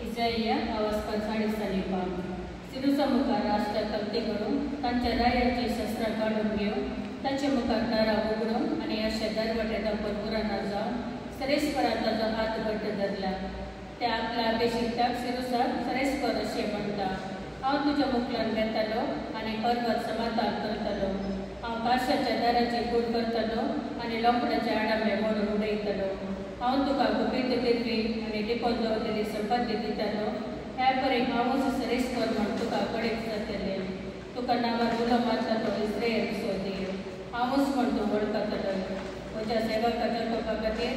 इजाईया आवाज साडेसालीपा सिरुसा मुखार राष्ट्र कल्ते करून तांच्या रायाची शस्त्रां काढून घेवन ताचे मुखार दारां उगडून आनी अशें दरवटेचा परपुरांना जावन सरेस्परान ताचो हात घट्ट धरला. ते आपल्या अभिषेकाक सिरुसाक सरेस्पर अशें म्हणटा, हांव तुज्या मुखल्यान घेतलो आनी पर्वत समाताल करतलो. हांव काशाच्या दाराची कूड करतलो आनी लोंपडाचे आडामे मोडून उडयतलो. हांव तुका गुपीत दिर्वी आनी लिपोन दवरलेली संपत्ती दितलो. ह्या परी हांवूच सरेस्पर म्हण तुका कडेक जातले. तुका नांवार उलो मारतलो इस्रायल सोदीर. हांवूच म्हण तूं वळखतलो. म्हज्या सेवकाच्या तोपा खातीर,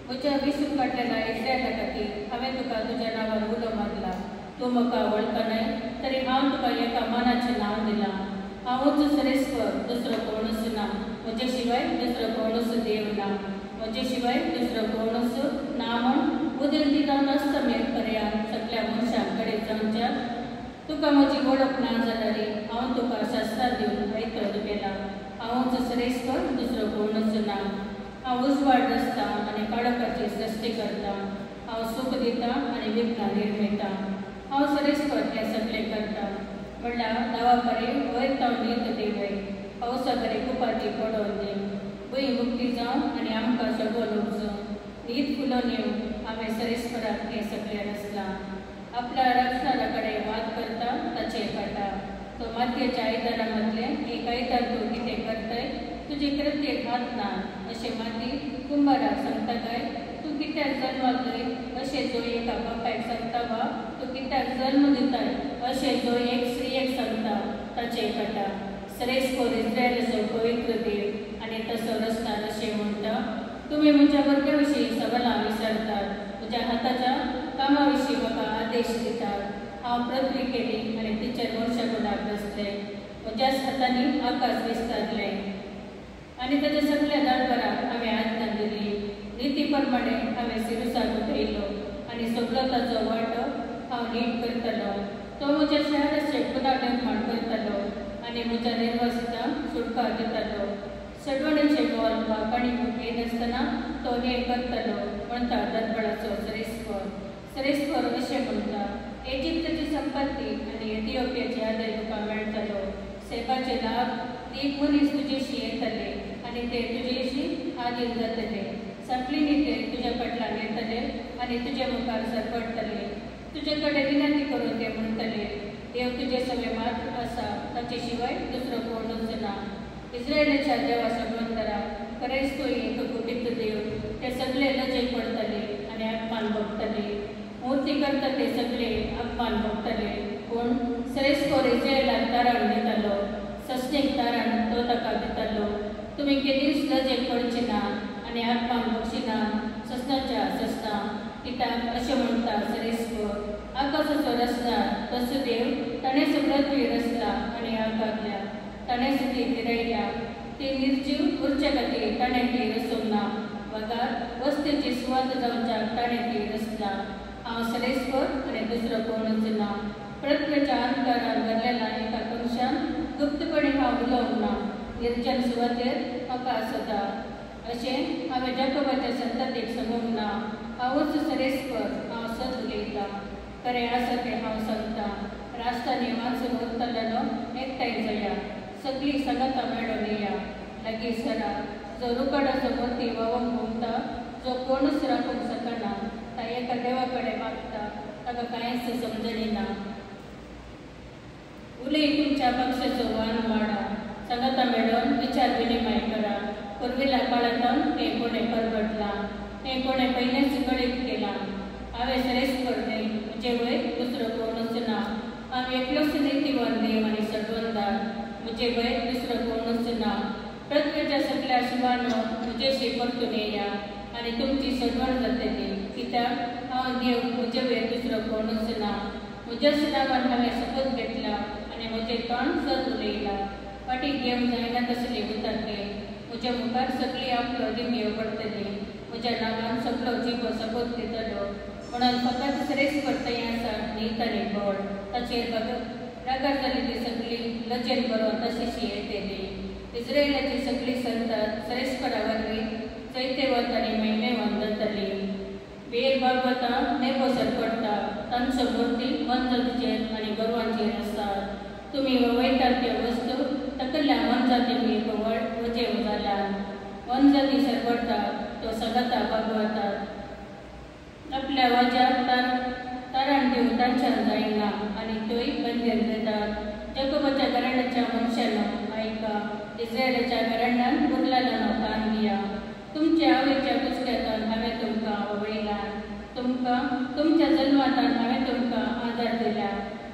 म्हज्या विसून काडलेल्या इस्रायला खातीर हांवें तुका तुज्या नांवार उलो मारला. तूं म्हाका वळखनाय तरी हांव तुका एका मानाचें नांव दिलां. हांवूच सरेस्पर, दुसरो कोणूच ना. म्हजे शिवाय दुसरो कोणूच देव ना. म्हजे शिवाय दुसरो कोणूच ना म्हूण उदेल दिवन आसता मेर पर्यान सगळ्या मनशां कडेन जावच्या. तुका म्हजी वळख ना जाल्यार हांव तुका शास्त्रां दिवन वयतलो गेला. हांवूच सरेस्पर, दुसरो कोणूच ना. हांव उजवाड रचता आनी काळोखाची सृश्टी करता. हांव सूख दिता आनी विघ्नां निर्मिता. हांव सरेस्पर हें सगळें करता. म्हणल्यार दावा परे वयर जावन न्हीद देवय. पावसा बरे कुपाटी पडोवन दी. भूंय मुक्ती जावं आनी आमकां सगळो उपजो. न्हीद फुलोवन येवं हांवें सरेस्पराक हें सगळें रचलां. आपल्या रक्षणारा कडेन वाद करता ताचे काटा. तो मातयेच्या आयदारा मदलें एक आयदार तूं कितें करतय, तुजे कृत्येक हात ना अशें माती कुंभाराक सांगता काय. तूं कित्याक जल्माक अशें जो एका बापायक सांगता, वा तूं कित्याक जल्म दिताय अशें जो एक स्त्रियेक सांगता ताचे काटा. सरेस्पर इस्रायलाचो पवित्र देव आनी तसो रचणार अशें म्हणटा, तुमी म्हज्या वर्गा विशीं सवालां विचारतात. म्हज्या हाताच्या कामा विशीं म्हाका आदेश दितात. हांव पृथ्वी केली आनी तिचेर मनशा गुणाक रचले. म्हज्याच हातांनी आकाश विस्तारले आनी ताच्या सगळ्या दरबाराक हांवें आज्ञा दिली. निती प्रमाणे हांवें सिरुसाक उठयलो आनी सगळो ताचो वांटो हांव नीट करतलो. तो म्हज्या शहराचे पुनर्निर्माण करतलो आनी म्हज्या निर्वासितांक सुटका दितलो. सडवणेचे मोल वा कणीक येनासतना तो न्याय करतलो म्हणटा दरबाराचो सरेस्पर. सरेस्पर अशें म्हणटा, इजिप्तची संपत्ती आनी इथिओपियाचे आदाय तुका मेळटलो. सेबाचे लाभ एक मनीस तुजेशी येतले आनी ते तुजेशी आदीन जातले. सगळी निते तुज्या फाटल्यान येतले आनी तुजे मुखार सरपडटले. तुजे कडेन विनंती करून ते म्हणटले, देव तुजे सगळे मात आसा, ताचे शिवाय दुसरो कोणूच ना. इस्रायलाच्या देवा सगळंतरा खरेंच तूं एक गुपीत देव. ते सगळे लजेक पडटले आनी अपमान भोगतले. मूर्ती करता ते सगळे अपमान भोगतले. पूण सरेस्पर इस्रायलाक तारण दितलो. सस्तेक तारण तो ताका दितलो. तुमी केदींच लजेक पडचे ना आनी अपमान भोगचिना. सस्नाच्या सस्ता कित्याक अशें म्हणटा सरेस्पर, आकाशाचो रचणार तसो देव ताणेंच पृथ्वी रचला आनी आकाशल्या. ताणेंच ती गिरयल्या. ती निर्जीव उरचे खातीर ताणें ती रचूंक ना. वगार वस्तीची सुवात जावच्याक ताणें ती रचला. हांव सरेस्पर आनी दुसरो कोणूच ना. पृथ्वीच्या अंतरार भरलेल्या एका कक्षान गुप्तपणी हांव उलोवंक ना. निर्जन सुवातेर म्हाका आसता अशें हांवें जाकोबाच्या संततीक सांगूंक ना. हांवूच सरेस्पर, हांव सत उलयतां. खरें आसा तें हांव सांगतां. राष्ट्रांनी वाचून उरतलो एकठांय जाया. सगळी संगतां मेळून येया. लागीं सरा. जो रुकडाचो मोती वावूंक घुमता, जो कोणूच राखूंक शकना, ता एका देवा कडेन मागता, ताका कांयच समजणीना. उलय तुमच्या पक्षाचो वान वाडा. संगतां मेळून विचार विनिमय करा. पुर्विल्ल्या काळांत हें कोणें परगटलां, हें कोणें पयलेंच कळीत केलां. हांवें सरेस्पर न्हय, म्हजे वयर दुसरो कोणूच ना. हांव एकलोच नितीवान देव आनी सडवणदार. म्हजे वयर दुसरो कोणूच ना. पृथ्वीच्या सगळ्या शिवांनो म्हजेशी परतून येया आनी तुमची सडवण जातली. कित्याक हांव देव, म्हजे वयर दुसरो कोणूच ना. म्हज्याच नांवान हांवें शपथ घेतला आनी म्हजें तोंड सत उलयलां. फाटीं घेवंक जायना तसली उतरले. म्हज्या मुखार सगळी आपलो दिम्यो पडटली. म्हज्या नांवान सगळो जिबो सबूत दितलो. म्हणून फकत सरेस्पर थंय आसा न्हीद आनी बळ. ताचेर रागार जाली ती सगळी लजेन बरोवन तशीशी येतली. इस्रायलाची सगळी संतत सरेस्परा वरवीं चैते वत आनी म्हयने वन जातली. बेर बागवतां नेबो सरपडटा. वंशमूर्ती मनजातीचेर आनी गोरवांचेर आसात. तुमी वयतात त्यो वस्तू तकल्या मनजाती व्हड वजेव जाल्यात. मनजाती सरपडतात तो सगता भगवतात. आपल्या वाज्याक तारण दिवन तांच्यान जायना आनी त्योय बंदीर देतात. जकोबाच्या घराण्याच्या मनशांनो ऐका, इस्रायलाच्या घराण्यान बुरलानो कान घेया. तुमच्या आवयच्या कुसक्यातून हांवें तुमकां वळयलां. तुमच्या जल्मांतून हांवें तुमकां आदार दिला.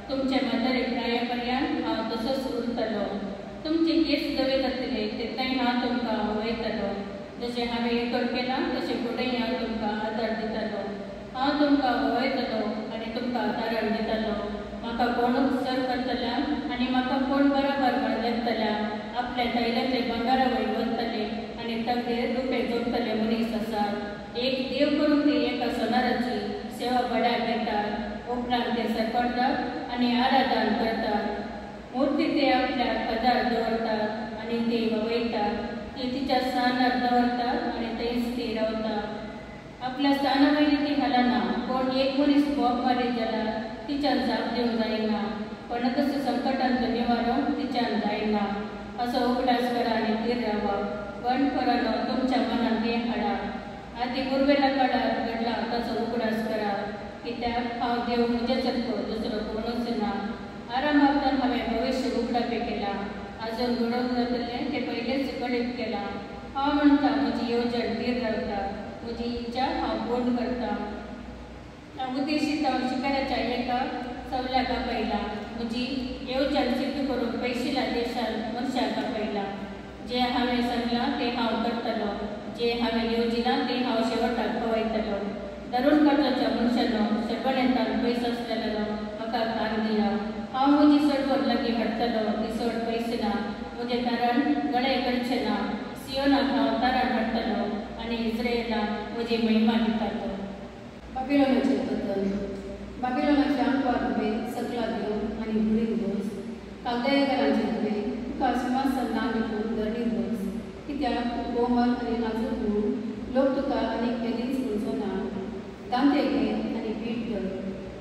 तुमच्या म्हातारे प्रायापर्यंत हांव तसोच उरतलो. तुमचे केस दवे जातले तेन्नाय हांव तुमकां वळयतलो. जशें हांवें एकट केलां तशें फुडेंय हांव तुमकां आदार दितलो. हांव तुमकां वळयतलो आनी तुमकां तारण दितलो. म्हाका कोण सर करतल्या आनी म्हाका कोण बराबर लेखतल्या. आपल्या तैलाचे बंगारा वयर वतले आनी तकलेर रुपे जोडटले मनीस आसात. एक देव करून ते एका सोनाराची सेवा बड्याक घेतात. उपरांत ते सरपडतात आनी आराधन करतात. मुर्ती ते आपल्या पदार दवरतात आनी ती वयतात. ती तिच्या स्थानार दवरतात आनी थंयच ती रावतात. आपल्या स्थाना वयली ती घालना. कोण एक मनीस बोब मारीत जाल्यार तिच्यान जाप दिवंक जायना. कोणाकच संकटांत निवारो तिच्यान जायना. असो उगडास करा आनी थीर रावा. पण करानो तुमच्या मनात हें हाडा. आदी उर्वेला काळार घडला ताचो उगडास करा. कित्याक हांव देव म्हजे सारको दुसरो कोणूच ना. आरामांतल्यान हांवें भविश्य उगडापे केला. आजून घडोवंक जातले ते पयलेच घडीत केलां. हांव म्हणटा म्हजी येवजण थीर रावता. म्हजी इच्छा हांव पूर्ण करता. हांव उद्देशीत हांव शिकाराच्या एका सवल्याक आपयला. म्हजी येवजण सिद्ध करून पयशिल्या देशांत मनशाक आपयला. जे हांवें सांगलां तें हांव करतलो. जे हांवें येवजिलां तें हांव शेवटाक पळयतलो. धरून काडपाच्या मनशानो सरपणेंतान पयस आसलेलो म्हाका कान दिया. हांव म्हजी सडवड लागीं हाडटलो. ती सड पयस ना. म्हजें तारण गळे करचें ना. सियोनाक हांव तारण हाडटलो आनी इस्रायेलाक म्हजी महिमा दितालो. बाबिलोनाचे पतन. बाबिलोनाचे आंकवार धुवे सकला घेवन आनी धुळीर बस. कागदायकारांचे धुवे तुका सिंहासन ना दिवून धरणीर बस. कित्याक कोमल आनी नाजूक म्हूण लोक तुका आनीक केदींच म्हणचो ना. दांते घे आनी पीठ धर.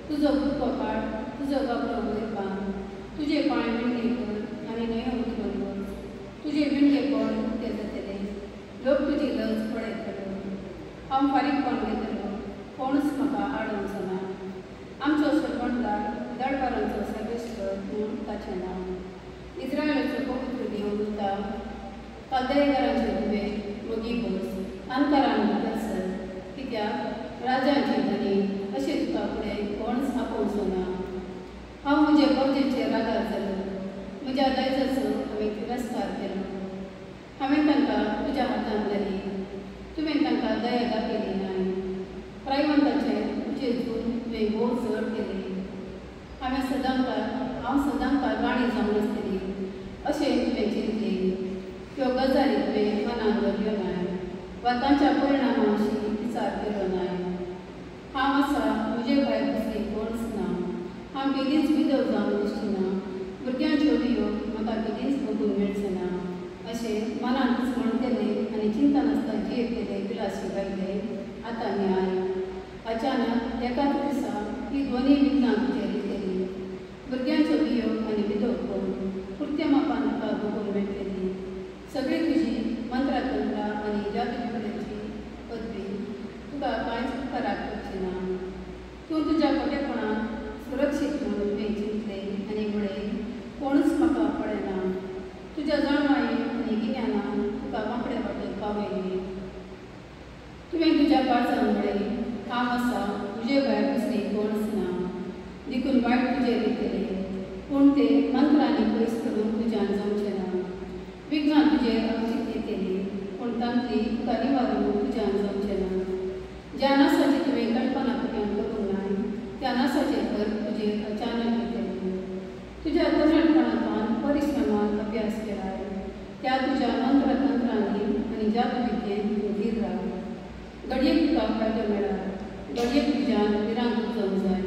तुजो बुरको काड. तुजो गाबरो वयर बांद. तुजे पांय विणगे कर आनी न्हंयो उदकून बस. तुजे विणगेपण उक्ते जातले. लोक तुजी लज पळयतलो. हांव फारीकपण घेतलो. कोणूच म्हाका आडोवचो ना. आमचो सरपणदार दळकारांचो सर्वेश्वर म्हूण ताचें नांव. इस्रायलाचो पवित्र देव उरता. कागदायकारांचे धुवे मोगी बस. अंतरान भितर सर. कित्याक राजांचे धनी अशें तुका फुडें कोणूच आपोवचो ना. हांव म्हजे गरजेचेर रागार जालो. म्हज्या दायजाचो हांवें तिरस्कार केलो. हांवें तांकां तुज्या हातांत घाली. तुवें तांकां दया दाखयली नाय. प्रायवंताचे तुजे जून तुवें गोड चड केली. हांव सदांकाळ गाणी जावन आसतली अशें तुवें चिंतली. त्यो गजाली तुवें मनान धरल्यो नाय वा तांच्या परिणामा विशीं विचार केलो नाय. हांव आसा म्हजे भायर कसली कोणूच ना. हांव केदींच विधव जावन दिसची ना. भुरग्यांच्यो वियो म्हाका केदींच बगून मेळचे ना. अशें मनांतच म्हणटलें आनी चिंता नासता जियेतले विलासी बायले आतां न्याय. अचानक एकाच दिसा ही दोनी विघ्नां तुजेर येतली. भुरग्यांचो वियो आनी विधवपण पुरत्या मापान तुका बगून मेळटली. सगळी तुजी मंत्रातंत्रां आनी जादूविद्येची पदवी तुका कांयच उपकाराक पडची ना. तूं तुज्या खोटेपणान सुरक्षीत म्हणून तुवें चिंतलें आनी म्हळें कोणूच म्हाका पळयना. तुज्या जाणवाये आनी गिन्यानान तुका वांकडे वाटेर पावयली. तुवें तुज्या काळजान म्हळें हांव आसा तुजे भायर कसली कोणूच ना. देखून वायट तुजेर येतले पूण ते मंत्रांनी पयस करून तुज्यान जमचें ना. विघ्नां तुजेर अवचीत येतली पूण तांतली तुका निवारून तुज्यान जमचें ना. ज्या नासाची तुवें कल्पना पर्यंत करूंक नाय त्या नासाचें घर तुजेर अचानक येतलें. तुज्या तरुणपणांतल्यान परिश्रमान अभ्यास केलाय त्या तुज्या मंत्रतंत्रांनी आनी जादूविद्येन तूं धीर राव. घडयेक तुका फायदो मेळा. घडयेक तुज्यान विरांक उजोवंक जाय.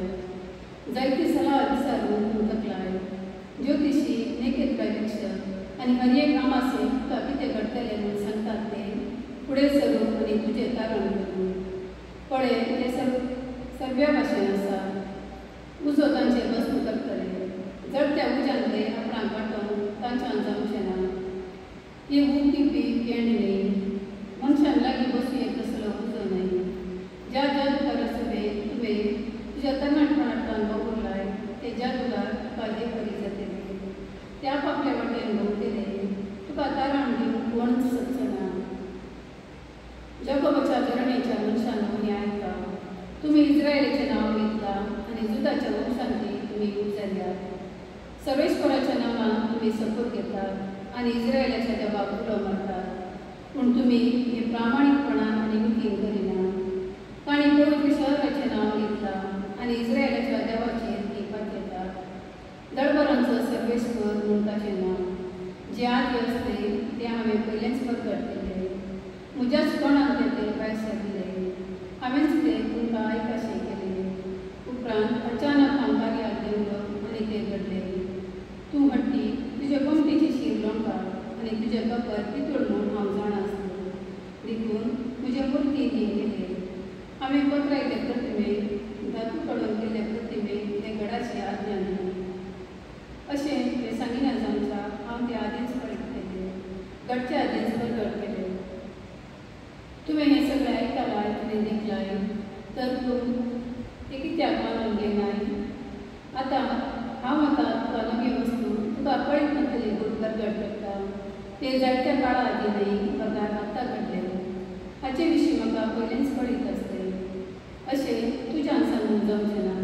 जायती सलाह विचारून तूं थकलाय. ज्योतिशी नेकेत्राय विक्षक आनी हर एक आमासे तुका कितें घडटलें म्हूण सांगतात ते फुडें सरून आनी तुजें तारण करून. पळय ते सर्व्या तुजो तांचे बसू करतले जडत्या उज्यांतले आपणाक वाटोवन तांच्यान जमचें ना ही उक्ती पीक केंडली मनशान लागीं बसूं तसलो उजो न्हय ज्या जादूगारा सभेक तुवें तुज्या तरणाटपणांतल्यान वावुरलाय ते जादूगार तुका देवबरी जातले ते आपापल्या वाटेन भोंवतले तुका तारण दिवंक कोणूच शकचो ना जकोबाच्या धरणेच्या मनशान म्हणी आयका तुमी इस्रायेलाचें नांव घेतलां आनी जुदाच्या वंशांतली तुमी उजाल्यात सर्वेश्वराच्या नांवान तुमी सपोर घेतात आनी इस्रायेलाच्या देवाक उलो मारतात पूण तुमी हे प्रामाणीकपणान आनी मितीन करिना तांणी पवित्र शहराचें नांव घेतलां आनी इस्रायेलाच्या देवाचेर टिकात घेतात दळबरांचो सर्वेश्वर म्हूण ताचें नांव जे आदी आसले ते हांवें पयलेंच प्रकट केले म्हज्याच तोंडांत ते भायर सरले हांवेंच ते तुमकां आयकाशें केले उपरांत अचानक हांव कार्याक देवलो आनी ते घडले तूं हट्टी तुजे कमटीची शीर लोंबा आनी तुजे कपर पितूळ म्हूण हांव जाणा आसलो देखून म्हजे मुर्ती न्ही गेले हांवें पत्रायले प्रतिमे धातू कडून केल्ले प्रतिमे ते गडाची आज्ञा न्ही अशें ते सांगिना जावच्या हांव ते आदींच पळयत केले गडचे आदींच प्रकट केले तुवें हें सगळें आयकलाय आनी देखलाय तर तूं ते कित्याक मानून घेनाय आतां हांव तुका नवी वस्तू तुका कळीत नातले प्रगट करता ते जायत्या काळा आदी न्हय बगार आतां घडले हाचे विशीं म्हाका पयलेंच कळीत आसले अशें तुज्यान सांगून जमचें ना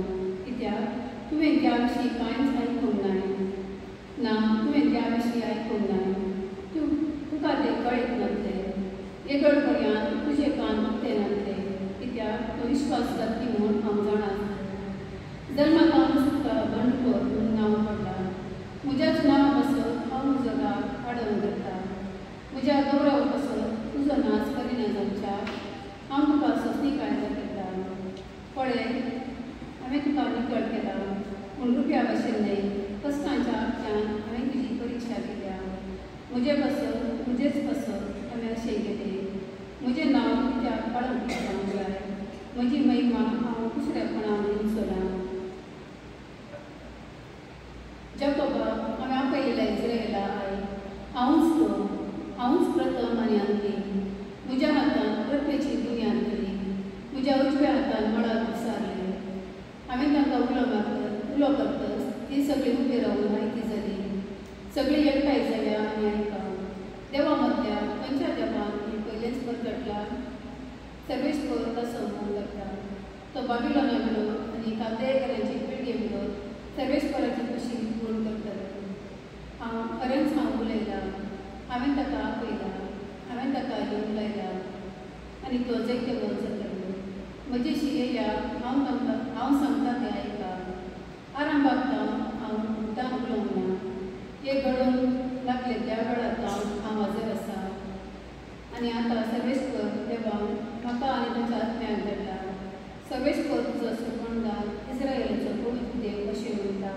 कित्याक तुवें त्या विशीं कांयच आयकूंक ना तुवें त्या विशीं आयकूंक ना तुका तें कळीत नासलें येगळ पर्यंत तुजे कान उक्ते नासले कित्याक तो विश्वासघाती म्हूण हांव जाणा जल्माक तुका बंडखोर म्हूण नांव पडलां म्हज्याच नांवा पासत हांव म्हजो राग आडोवन करता म्हज्या गौरवा पासत तुजो नाच करिना जावच्या हांव तुका ससनी कायदा करता पळय हांवें तुका निकळ केला पूण रुपया भाशेन न्हय कश्टांच्या आख्यान हांवें तुजी परिक्षा केल्या म्हजे पासत म्हजेच पासत हांवें अशें केलें म्हजें नांव कित्याक काळोख जावंक जाय म्हजी महिमा हांव दुसऱ्यापणान दिवचो ना जकोबा हांवें आपयलेल्या इस्रायेला आय हांवूच प्रथम आनी अंतीम म्हज्या हातान प्रत्येची दुनिया केली म्हज्या उजव्या हातान मळार विसारले हांवें तांकां उलो करतस ती सगळीं उबी रावून आयकी जाली सगळीं एकठांय जाल्या आनी आयका देवा मदल्या खंयच्या देवान हें पयलेंच प्रगटलां सर्वेश्वर तसो म्हूण करता तो बाबिलोना विरोध आनी काल्देयकारांची पिळगे विरोध सर्वेश्वराची कुशी पूर्ण करतलो हांव उलयलां हांवें ताका आपयलां हांवें ताका येवन लायलां आनी तो जैते वर जातलो म्हजेशी येया हांव सांगता तें आयका आरांभाक हांव उदकान उलोवंक ना हे घडोवन लागले त्या वेळार हांव हजर आसा आनी आतां सर्वेश्वर देवान म्हाका आनी ताच्या आत्म्याक धाडला सर्वेश्वर तुजो सुखणदार इस्रायेलाचो पवित्र देव अशें म्हणटा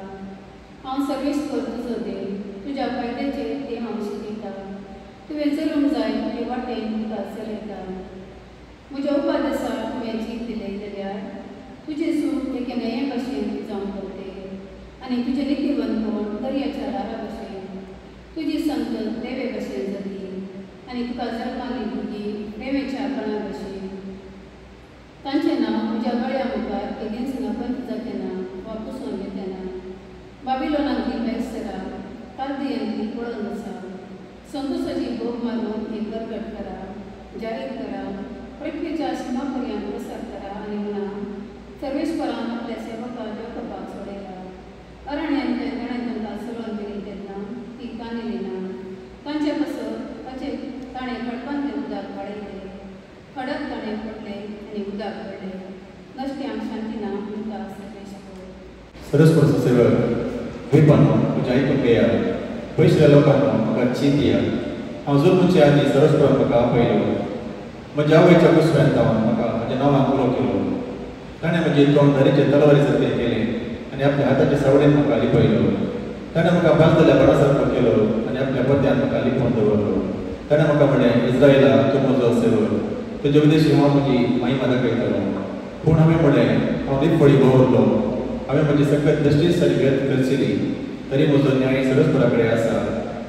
हांव सर्वेश्वर तुजो देव तुज्या फायद्याचेर ते हांव शिकयता तुवें चलूंक जाय ते वाटेन तुका चलयता म्हज्या उपादेसाक तुवें जीत दिले जाल्यार तुजें सूख एके नये भाशेन जावंक पडटे आनी तुजें नितीवंतपण दर्याच्या लारा भाशेन तुजी संत देवे भाशेन जातली आनी तुका जल्माली भुरगीं देवेच्या कणा भाशेन तांचें नांव म्हज्या गळ्या मुखार केदींच नकंत जातें ना वा पुसून येतें ना बाबिलोनांतली बेसरा काल्देयांतली पळोवन आसा संतोशाची भोग मारून हे प्रगट करा जाहीर करा पृथ्वीच्या शिमा पर्यंत प्रसार करा आनी म्हणा सर्वेश्वरान आपल्या सेवका जकोबाक सोडयला अरण्यांतल्या ताणें तांकां सगळं मेळी तेन्ना ती कानिली ना तांचे पासत ताणें खडपांतलें उदक वाडयलें खडक ताणें पडलें आनी उदक पडलें नश्ट्यांक शांती ना तुमकां सरस्वत सेवक वेपन तुज्या आयकून घेया पयसल्या लोकांना म्हाका चीत दिया हांव जल्मचे आदीं सरस्वत म्हाका आपयलो म्हज्या आवयच्या कुसव्यांत म्हाका म्हज्या नांवान उलो केलो ताणें म्हजे तोंड धरेचे तलवारी सारकें केलें आनी आपल्या हाताच्या सावडेन म्हाका लिपयलो ताणें म्हाका बांदलेल्या बडा सारको केलो आनी आपल्या पद्यान म्हाका लिपोवन दवरलो ताणें म्हाका म्हणलें इस्रायेला तूं म्हजो सेवक तुजे उद्देशी हांव म्हजी महिमा दाखयतलो पूण हांवें म्हणलें हांव निरफळी भोंवरलो हांवें म्हजी सकत जस्टीस आनी व्यर्थ करशिली तरी म्हजो न्याय सरस्वरा कडेन आसा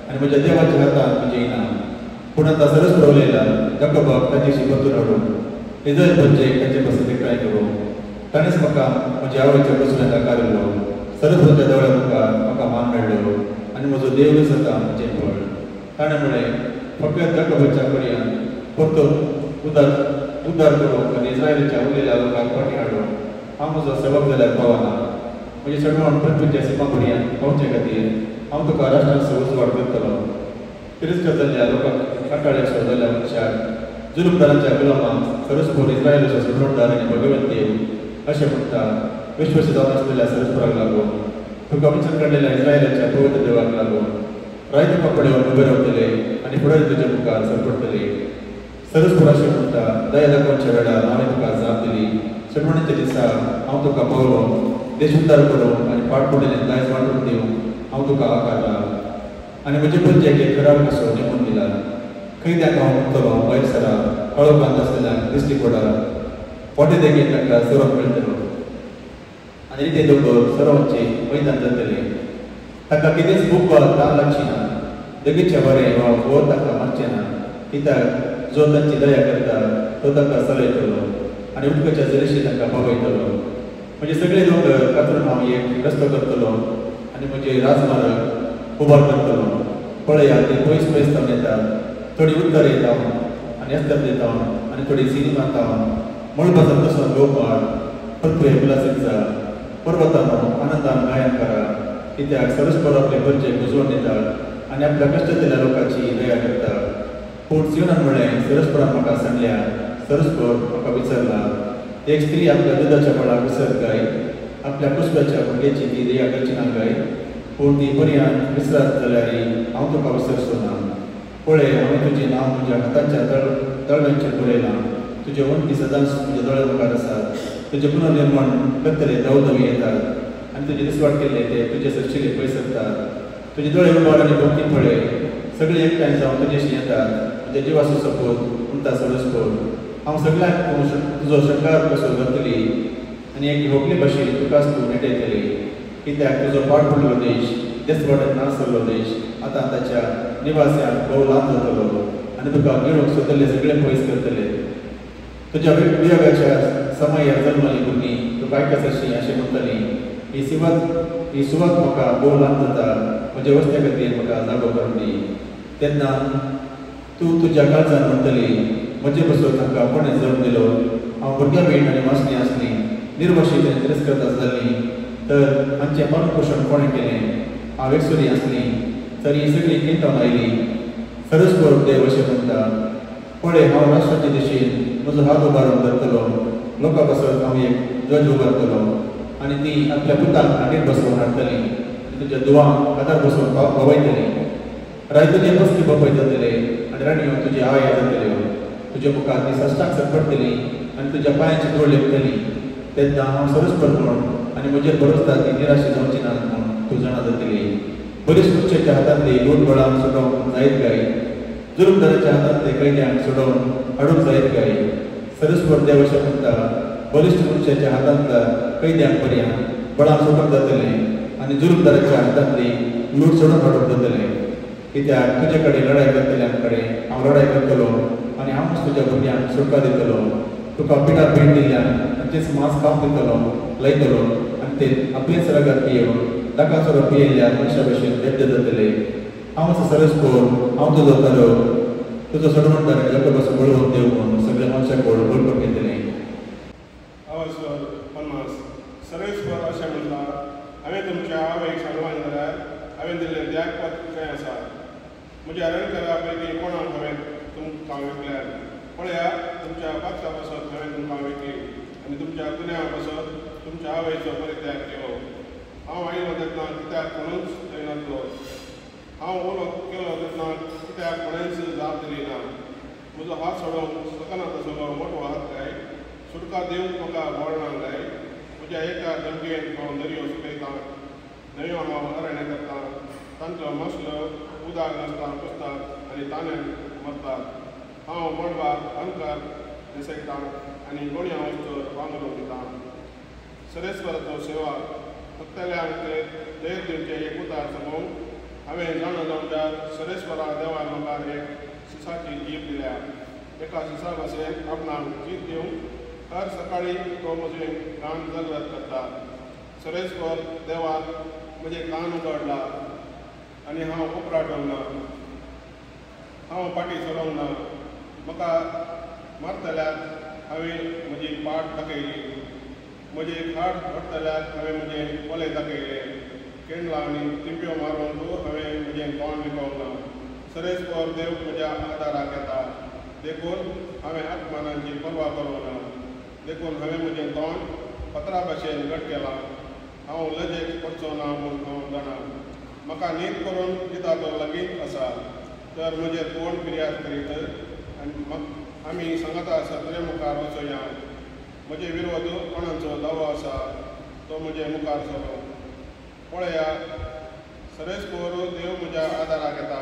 आनी म्हज्या देवाच्या हातांत म्हजें इनाम. पूण आतां सरस्वरा उलयला जाकोबाक ताचेशी परतून हाडून इजरायल पंचेक ताचे पासून एकठांय करूं. ताणेंच म्हाका म्हज्या आवयच्या कडसून नाकारिल्लो. सरस्वराच्या देवळा मुखार म्हाका मान मेळ्ळो आनी म्हजो देवूच आतां म्हजें फळ. ताणें म्हळें फकत जाकोबाच्या कडयान परतून उद्दार करूंक आनी इस्रायलाच्या उरलेल्या लोकांक फाटीं हाडून हांव म्हजो सेवक जाल्यार पावना. म्हजें चडवण पृथ्वीच्या सिमा पर्यंत पावचे खातीर हांव तुका राष्ट्रांचो उजवाड करतलो. तिरस्कार जाल्ल्या लोकांक काटाळ्याचो जाल्ल्या मनशाक जुलमदारांच्या गुलामांक सरस्वोर इस्रायलाचो सुडवणदार आनी भगवंत देव अशें म्हणटा. विश्वासी जावन आसलेल्या सरस्वराक लागून तुका वचन काडिल्ल्या इस्रायलाच्या पवित्र देवाक लागून रायते कपड्यावर उबे रावतले आनी फुडें तुजे मुखार सरपडटले. सरस्वोर अशें म्हणटा दया दाखोवच्या वेळार हांवें तुका जाप दिली. सडवणीच्या दिसा हांव तुका पावलो. देश उद्दार करूंक आनी पाटपुडेलें दायज वांटून दिवंक हांव तुका आकारला आनी म्हजे पंचायत एक खराब कसो नेमून दिला. खंयत्याक हांव म्हणटलो भायर सरा हळो बांद आसलेल्यांक दिश्टी पडा. पोटे देगेक ताका सोरोप मेळटलो आनी रिते दोतोर सरोवचे मैदान जातले. ताका कितेंच बूक वा ताण लागची ना. देगेच्या बरें वा वोर ताका मारचें ना. कित्याक जो तांची दया करता तो ताका चलयतलो आनी उदकाच्या जरेशी ताका पावयतलो. म्हजे सगळे दोंगर कातरून हांव एक रस्तो करतलो आनी म्हजे राजमार्ग उबार करतलो. पळया ती पयस पयस जावन येतात. थोडी उत्तर येतावन आनी अस्तंत येतावन आनी थोडी सिनेमा तावन मळबाजान तसो गोपाळ पत्रे उल्हासीचा पर्वतानो आनंदान गायन करा. कित्याक सरस्वोर आपले पंचेक उजवण दितात आनी आपल्या कश्टातल्या लोकांची दया करतात. पूण सियोनान म्हळें सरस्वरान म्हाका सांगल्या सरस्वोर म्हाका विसरला. एक स्त्री आपल्या दुदाच्या बाळाक विसरत काय. आपल्या कुसब्याच्या भुरग्याची ती दया करची ना काय. पूण ती पर्यंत विसरत जाल्यार हांव तुका विसरचो ना. पळय हांवें तुजें नांव म्हज्या हातांच्या तळव्यांचेर बरयलां. तुजे वंटी सदांच म्हज्या दोळ्या मुखार आसात. तुजें पुनर्निर्माण करतले दवदवी येतात आनी तुजे दिसवाट केल्ले ते तुजे सरशिले पयस सरतात. तुजे दोळे उबार आनी भोवती पळय सगळे एकठांय जावन तुजेशी येतात. म्हज्या जिवाचो सपोज म्हणटा सरस्वोर हांव सगळ्यांक तुजो शृंगार कसो धरतली आनी एक व्हंकले भाशेन तुकाच तूं नेटयतली. कित्याक तुजो पाड पडलो देश देसवाड्यात नासलो देश आतां ताच्या निवास्यांक भोव लांब जातलो आनी तुका गिळूंक सोदल्ले सगळे पयस करतले. तुज्या वियोगाच्या समयार जल्मली भुरगीं तुका आयकच अशी अशें म्हणटली ही सुवात म्हाका भोव लांब जाता. म्हज्या वस्त्या खातीर म्हाका जागो करून दी. तेन्ना तूं तुज्या काळजान म्हणटली म्हजे बसून तांकां कोणें जळून दिलो. हांव भुरग्यां बीण आनी वासणी आसली निर्वशीत आनी तिरस्कृत आसताली तर हांचें पालन पोशण कोणें केलें. हांव एकसुरी आसली तरी ही सगळी किंतावन आयली. सरस्वोर देव अशें म्हणटा पळय हांव राष्ट्राचे दिशेन म्हजो हात उबारून धरतलो. लोकां पासत हांव एक जज उबारतलो आनी ती आपल्या पुताक हातीर बसोवन हाडटली आनी तुज्या दुवांक हातार बसोवन भोंवयतली. राय तुजे मस्ती बापय जातले आनी राणयो तुजे आवय जातल्यो. तुज्या मुखार ती सश्टाक सरपडटली आनी तुज्या पांयाची दोळ लेपतली. तेन्ना हांव सरस्वोर म्हूण आनी म्हजेर भरोसता ती निराशी जावची ना म्हूण तूं जाणा जातली. बरीच खुर्चेच्या हातांतली लूट बळांक सोडोवंक जायत काय. जुलमदाराच्या हातांतले कैद्यांक सोडोवन हाडूंक जायत काय. सरस्वोर देव अशें म्हणटा बलिश्ट मनशाच्या हातांतल्या कैद्यांक पर्यंत बळांक सोडूंक जातले आनी जुलमदाराच्या हातांतली लूट सोडून हाडूंक जातले. कित्याक तुजे कडेन लढाय करतल्यां कडेन हांव लढाय करतलो आनी हांवूच तुज्या भुरग्यांक सुटका दितलो. तुका पिठार भेट दिल्ल्यान ताचेच मांस खावंक दितलो लयतलो आनी ते आपलेच रगात पियेवन दाकाचो रग पियेल्ल्या मनशा भशेन व्यक्त जातले. हांवच सरस्वोर हांव तुजो तारो तुजो सडवणदार जाकोबाचो बळवंत देव म्हूण सगळ्या मनशाक बळकट घेतले. सरस्वोर अशें म्हणटा हांवें तुमच्या आवयक सांगलें जाल्यार हांवें दिल्लें त्याग पत्र खंय आसा. म्हज्या अरणकारा पैकी कोणाक हांवें तुमकां विकल्यार. पळया तुमच्या पात्रा पासत हांवें तुमकां विकली आनी तुमच्या गुन्या पासत तुमच्या आवयचो परित्याग केलो. हांव आयलो तेन्ना कित्याक कोणूच थंय नासलो. हांव उलो केलो तेन्ना कित्याक कोणेंच जाप दिली ना. म्हजो हात सोडोवंक सकना तसलो मोठो हात काय. सुटका दिवंक म्हाका बोडना जाय. म्हज्या एका जमकेन हांव दर्यो सुकयतां न्हंयो हांव अरण्य करतां. तांचो मसलो उदक नासता पुसतात आनी ताणें मरतात. हांव मडबार अंकार निसयतां आनी कोण्या वस्तूर वांगडून दितां. सरेस्वराचो सेवा भक्तल्यांक ते देर दिवचे एक उतार सांगून हांवें जाणा जावच्या सरेस्वरा देवान म्हाका एक शिसाची जीप दिल्या. एका शिसा भाशेन आपणाक जीप दिवन हर सकाळी तो म्हजें कान जागृत करता. सरेस्वर देवान म्हजें कान उगडला आनी हांव उपराटूंक ना, हांव फाटीं सरोंक ना. म्हाका मारतल्यार हांवें म्हजी पाट दाखयली, म्हजे खाट भरतल्यार हांवें म्हजें कोले दाखयलें. केंडलां आनी तिंप्यो मारून हांवें म्हजें तोंड लिपोवंक ना. सरेस्वर देव म्हज्या आदाराक येता, देखून हांवें अपमानांची पर्वा करूंक ना. देखून हांवें म्हजें तोंड पत्रा भाशेन घट केलां. हांव लजेक पडचो ना म्हूण हांव जाणा. म्हाका न्हीद करून दिता तो लागींच आसा, तर म्हजेर कोण फिर्याद करीत आनी आमी सांगाता सत्रे मुखार वचोया. म्हजे विरोध कोणाचो दावो आसा तो म्हजे मुखार सरो. पळया, सरेस्वर देव म्हज्या आदाराक येता.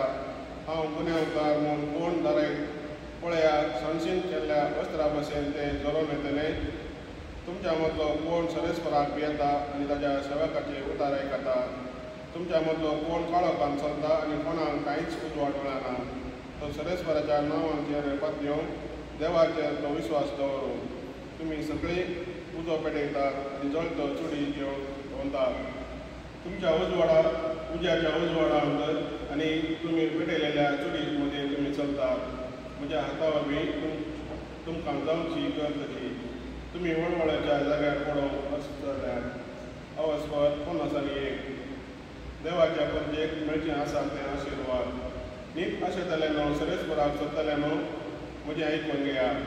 हांव गुन्यांवकार म्हूण कोण दारयत. पळया, संशीन केल्ल्या वस्त्रा भाशेन ते जोरोन येतले. तुमच्या मदलो कोण सरेस्वराक भियेता आनी ताच्या सेवकाचे उतार आयकता. तुमच्या मदलो कोण काळोखान चलता आनी कोणाक कांयच उजवाड मेळना. तो सरेस्वराच्या नांवांचेर पत घेवन देवाचेर तो विस्वास दवरून तुमी सगळीं उजो पेटयतात आनी जळतो चुडी घेवन भोंवतात. तुमच्या उज्याच्या उजवाडांत आनी तुमी पेटयलेल्या चुडी मदें तुमी चलतात. म्हज्या हाता वरवीं तुमकां जावची गरज तुमी वळवळ्याच्या जाग्यार पडोवंक आसतल्यार अवस्वर 50 देवाच्या परजेक मेळचें आसा तें आशिर्वाद. न्हीद आशेतल्यान सरेस्वराक सोदतल्यान म्हजें आयकून घेयात.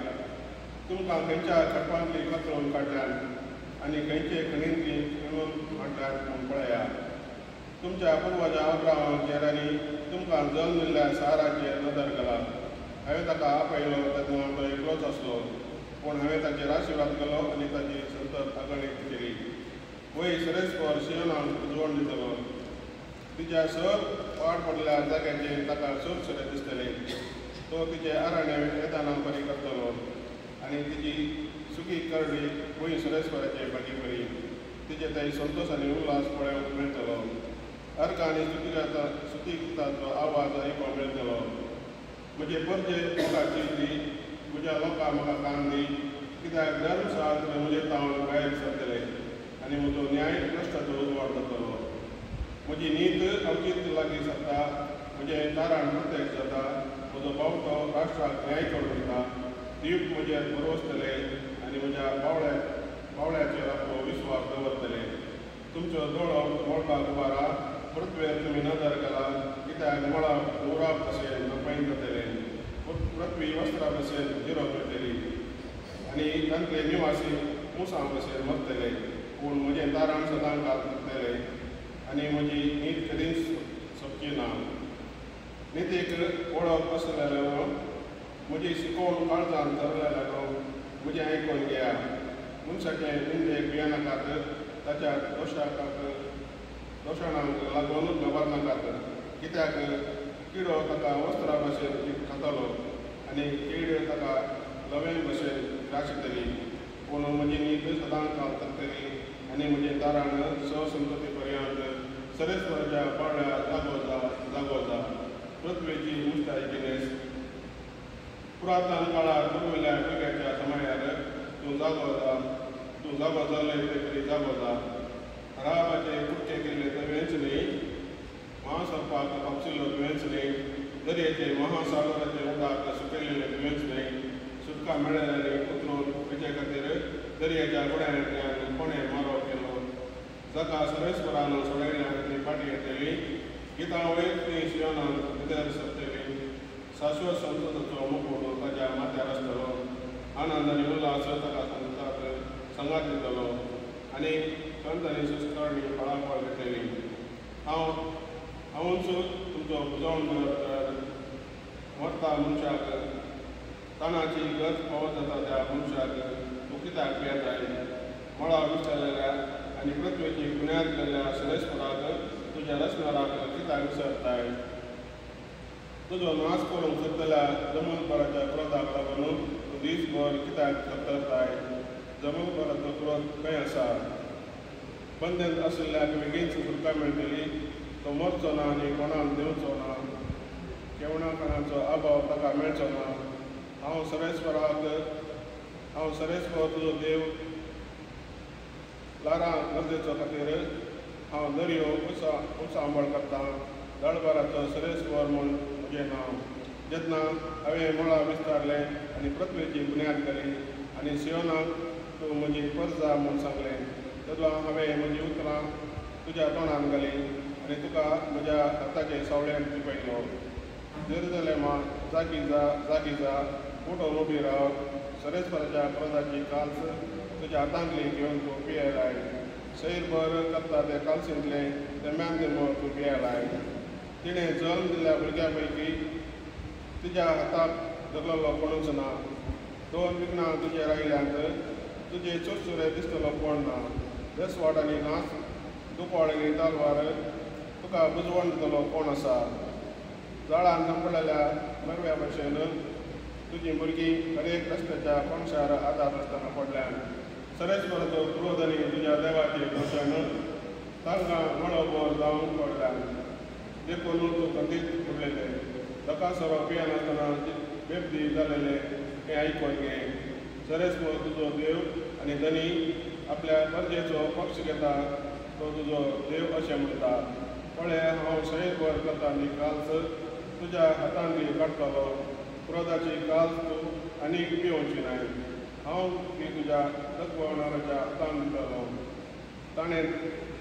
तुमकां खंयच्या खटपांतली कचरोवन काडल्यान आनी खंयचे खणींतली खणून हाडल्यात म्हूण पळयात. तुमच्या पुर्वजा अब्राहामाचेर आनी तुमकां जल्म दिल्ल्या साराचेर नदर घाला. हांवें ताका आपयलो तेन्ना तो एकलोच आसलो, पूण हांवें ताचेर आशिर्वाद केलो आनी ताची संतत आगणीत केली. वय सरेस्वर सियोनाक उजवण दितलो. तिच्या सर पाड पडल्या जाग्याचेर ताका सुरसुरे दिसतले. तो तिचे आराणे येताना बरी करतलो आनी तिची सुकी करडी वय सरेस्वराचे बागी बरी. तिचे थंय संतोश आनी उल्हास पळोवंक मेळटलो. अर्क आनी सुतिकाचो आवाज आयकूंक मेळटलो. म्हजे परजे म्हाका चिंतली, म्हज्या लोकांक म्हाका कान दी, कित्याक धर्मशास्त्र म्हजे तावन भायर सरतले आनी म्हजो न्याय नश्टाचो उजवाड जातलो. म्हजी न्हीद अवचित लागीं सरता, म्हजें तारण प्रत्यक्ष जाता. म्हजो बावटो राष्ट्राक न्याय करून दिता. दिवप म्हजेर भरवसतले आनी म्हज्या बावळ्याचेर आपलो विस्वास दवरतले. तुमचो दोळो मोडपाक उबारा, पृथ्वेर तुमी नदर घाला, कित्याक मळां उराप भशेन नपयन जातले. पृथ्वी वस्त्रा भशेन झिरो करतली आनी तांतले निवासी मुसां भशेन मरतले. पूण म्हजें तारण सदां काल उरतलें आनी म्हजी न्हीद कधीच सोंपची ना. न्हिदेक वळख आसलेलो म्हजी शिकोवण काळजांत धरलेलो म्हजें आयकून घेया. मनशाचे निंदेक भियेनाकात, ताच्या दोशाणांक लागून घबरनाकात, कित्याक किडो ताका वस्त्रा भशेन खातलो आनी कीड ताका लवे भशेन ग्राशितली. पूण म्हजी न्हीद सदां काल तकतली आनी म्हजें तारण संतती पर्यंत सरेस्वराच्या पाळ्या जागो जा. पृथ्वेची मुस्ताय जिनेस पुरातन काळार पुर्विल्ल्या पिळग्याच्या समयार तूं जागो जाल्ले ते तरी जागो जा. राबाचे कुटके केल्ले तुवेंच न्ही, महासर्पाक आपशिल्लो तुवेंच न्ही, दर्याचे महासागराचे उदक सुकयलेले तुवेंच न्ही. सुटका मेळ्ळेले उतरून हेचे खातीर दर्याच्या गुड्यांतल्यान कोणें मारो केलो. जाका सरेस्वरान सोडयल्यान ती फाटीं येतली. गितां वयतली सियोनान भितर सरतली. शाश्वत संतोशाचो मुकुट ताच्या माथ्यार आसतलो. आनंद आनी उल्हास ताका संगात दितलो आनी संत आनी सुस्करणी फळाफळ घेतली. हांवूच तुमचो बुजवण दवर मरता मनशाक, तानाची गरज पावत जाता त्या मनशाक तूं कित्याक भियेताय. मळा विसरलेल्या आनी पृथ्वेची बुन्याद केल्ल्या सरेस्वराक तुज्या लस्कराक कित्याक विसरताय. तुजो नाश करूंक सोदतल्या जमनपराच्या क्रोधाक लागून तूं दीसभर कित्याक थरथरताय. जमनपराचो क्रोध खंय आसा, बंदन आशिल्ल्याक बेगीन सुटका मेळटली. तो मरचो ना आनी कोणाक देंवचो ना. केवणा खाणाचो अभाव ताका मेळचो ना. हांव सरेस्पर तुजो देव लारां गरजेचो खातीर हांव दर्यो सांबाळ करतां. दळबाराचो सरेस्पर म्हूण म्हजें नांव. जेन्ना हांवें मळां विस्तारलें आनी पृथ्वीची बुन्याद घाली आनी सियोनाक तूं म्हजी परजा म्हूण सांगलें, तेन्ना हांवें म्हजीं उतरां तुज्या तोंडान घाली आनी तुका म्हज्या हाताचे सावळ्यान पिपयलो. जेरुसलेमा जागी जा उठोन उबी राव. सरेस्पराच्या क्रोधाची काल्स तुज्या हातांतली घेवन तूं पिये लाय. सैरभर करता ते काल्सींतलें ते म्यान तूं पिये लाय. तिणें जल्म दिल्ल्या भुरग्या पैकी तुज्या हाताक धरलेलो कोणूच ना. 2 विघ्नां तुजेर आयल्यांत तुजे चुरचुरे दिसतलो कोण ना. बेसवाट आनी नाच, दुपाळ आनी तालवार, तुका बुजवण दितलो कोण आसा. झाडान दंपलेल्या मरव्या भशेन तुजीं भुरगीं हर एक रस्त्याच्या कोणशार आदार आसतना पडल्यान. सरेस्पराचो क्रोध आनी तुज्या देवाचें भशेन तांकां मळोबर जावन पडल्यान. देखून तूं खंतीत उरलेलें. लोकांसरो पियेनासतना बेबदी जालेलें हें आयकून घे. सरेस्पर तुजो देव आनी धनी आपल्या परजेचो पक्ष घेता. तो तुजो देव अशें म्हणटा. पळय, हांव सैरभर करता न्ही काल्स तुज्या हातांतली काडटलो. क्रोधाची काल्स तूं आनीक पिवची न्हय. हांव ती तुज्या तत्वणाराच्या हातांत दितलो. ताणें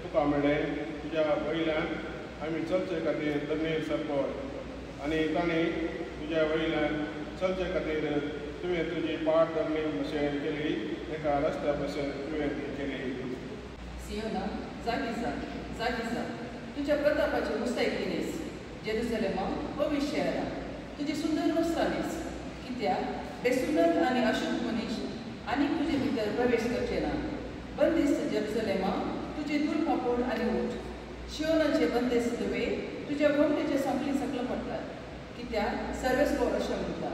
तुका मेळ्ळें तुज्या वयल्यान आमी चलचे खातीर धर्नीर सरपळ. आनी ताणें तुज्या वयल्यान चलचे खातीर तुवें तुजी पाट धर्नीर भशेन केली. एका रस्त्या भशेन तुवें ती केली. सियोना, जागी जा, तुज्या प्रतापाची मुस्तायकीनेस. जेरुसलेमा, भविष्य येता. तुजी सुंदर वस्त्रां न्हेस. कित्याक बेसुंदर आनी अशुभ मनीस आनीक तुजे भितर प्रवेश करचे ना. बंदिस्त जेरुसलेमा, तुजे दूर कापड आनी उठ. शियोनाचे बंदिस्त दुवे तुज्या घोमटेचे सांखळी सकल पडटात. कित्याक सर्वेस्पर अशें म्हणटा,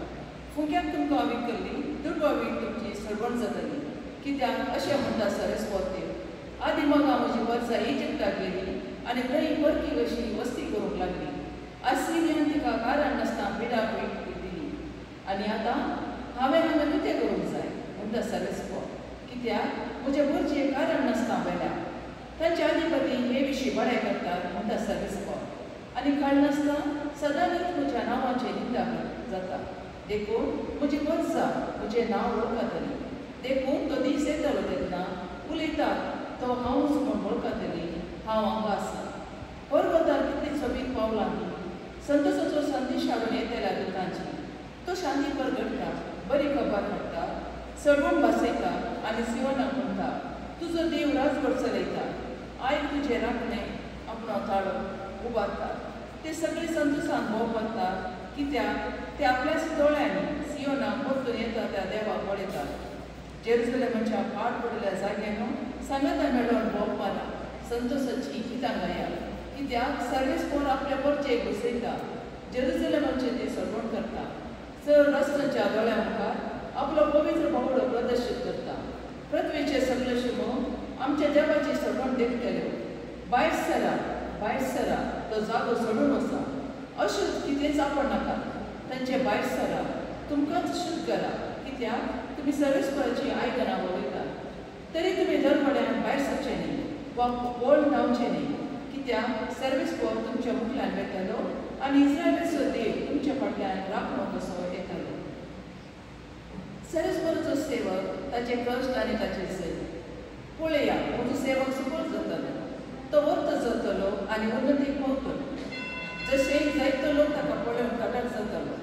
फुंक्याक तुमकां हांवें केल्ली दुर्भावी तुमची सडवण जातली. कित्याक अशें म्हणटा सरेस्पर देव, आदी म्हाका म्हजी वर्सां इजिप्टाक गेली आनी थंय परकी अशी वस्ती करूंक लागली. आसिरियान तिका कारण नासता पिडाक दिली. आनी आतां हांवें कितें करूंक जाय म्हणटा सरेस्पर. कित्याक म्हजे भुरजे कारण नासता वेल्या. तांचे अधिपती हे विशीं बरें करतात म्हणटा सरेस्पर. आनी काळ नासता सदांच म्हज्या नांवाचें निंदा जाता. देखून म्हजी वर्सां म्हजें नांव वळखतली. देखून तो दीस येतलो तेन्ना उलयतात तो हांवूच म्हूण वळखतली. हांव हांगा आसा. पर्वतार कितली सोबीत पावलां न्ही. संतोशाचो संदेश हाडून येतल्या दुतांची. तो शांती परगडटा, बरी खबर हाडटा, सडवण भासयता आनी सियोनाक म्हणटा, तुजो देव राजवट चलयता. आयज तुजें राखणें आपणो ताळो उबारता. ते सगळे संतोशान भोव मारता. कित्याक ते आपल्याच दोळ्यांनी सियोनाक परतून येता त्या देवाक पळयतात. जेरुसलेमाच्या पाड पडलेल्या जाग्यान सांगाता मेळोन भोव मारा. संतोशाची गितां गाया. कित्याक सर्वेस्पर आपल्या परचेक बसयता. जेरुसलेमाचें ते सडवण करता. चड रस्त्याच्या दोळ्या मुखार आपलो पवित्र बावडो प्रदर्शीत करता. पृथ्वीचे सगळे शिमो आमच्या देवाची सडवण देखतल्यो. भायर सरा, तो जागो सोडून वचा. अशुद्ध कितेंच आपणाका. तांचे भायर सरा, तुमकांच शुद्ध करा. कित्याक तुमी सर्वेस्पराची आयकनां वळयता. तरी तुमी दरवड्यान भायर सरचे न्ही वा वळ धांवचे न्ही. कित्याक सर्वेस्पर तुमच्या मुखल्यान वेतलो आनी इस्रायलाचो देव तुमच्या फाटल्यान राखणो कसो येतलो. सर्वेस्पराचो सेवक ताचे कश्ट आनी ताचे सैम. पळया, म्हजो सेवक सुपर जातलो. तो वर्त जातलो आनी उन्नतीक पावतलो. जशें जायतो लोक ताका पळोवन कटाक जातलो.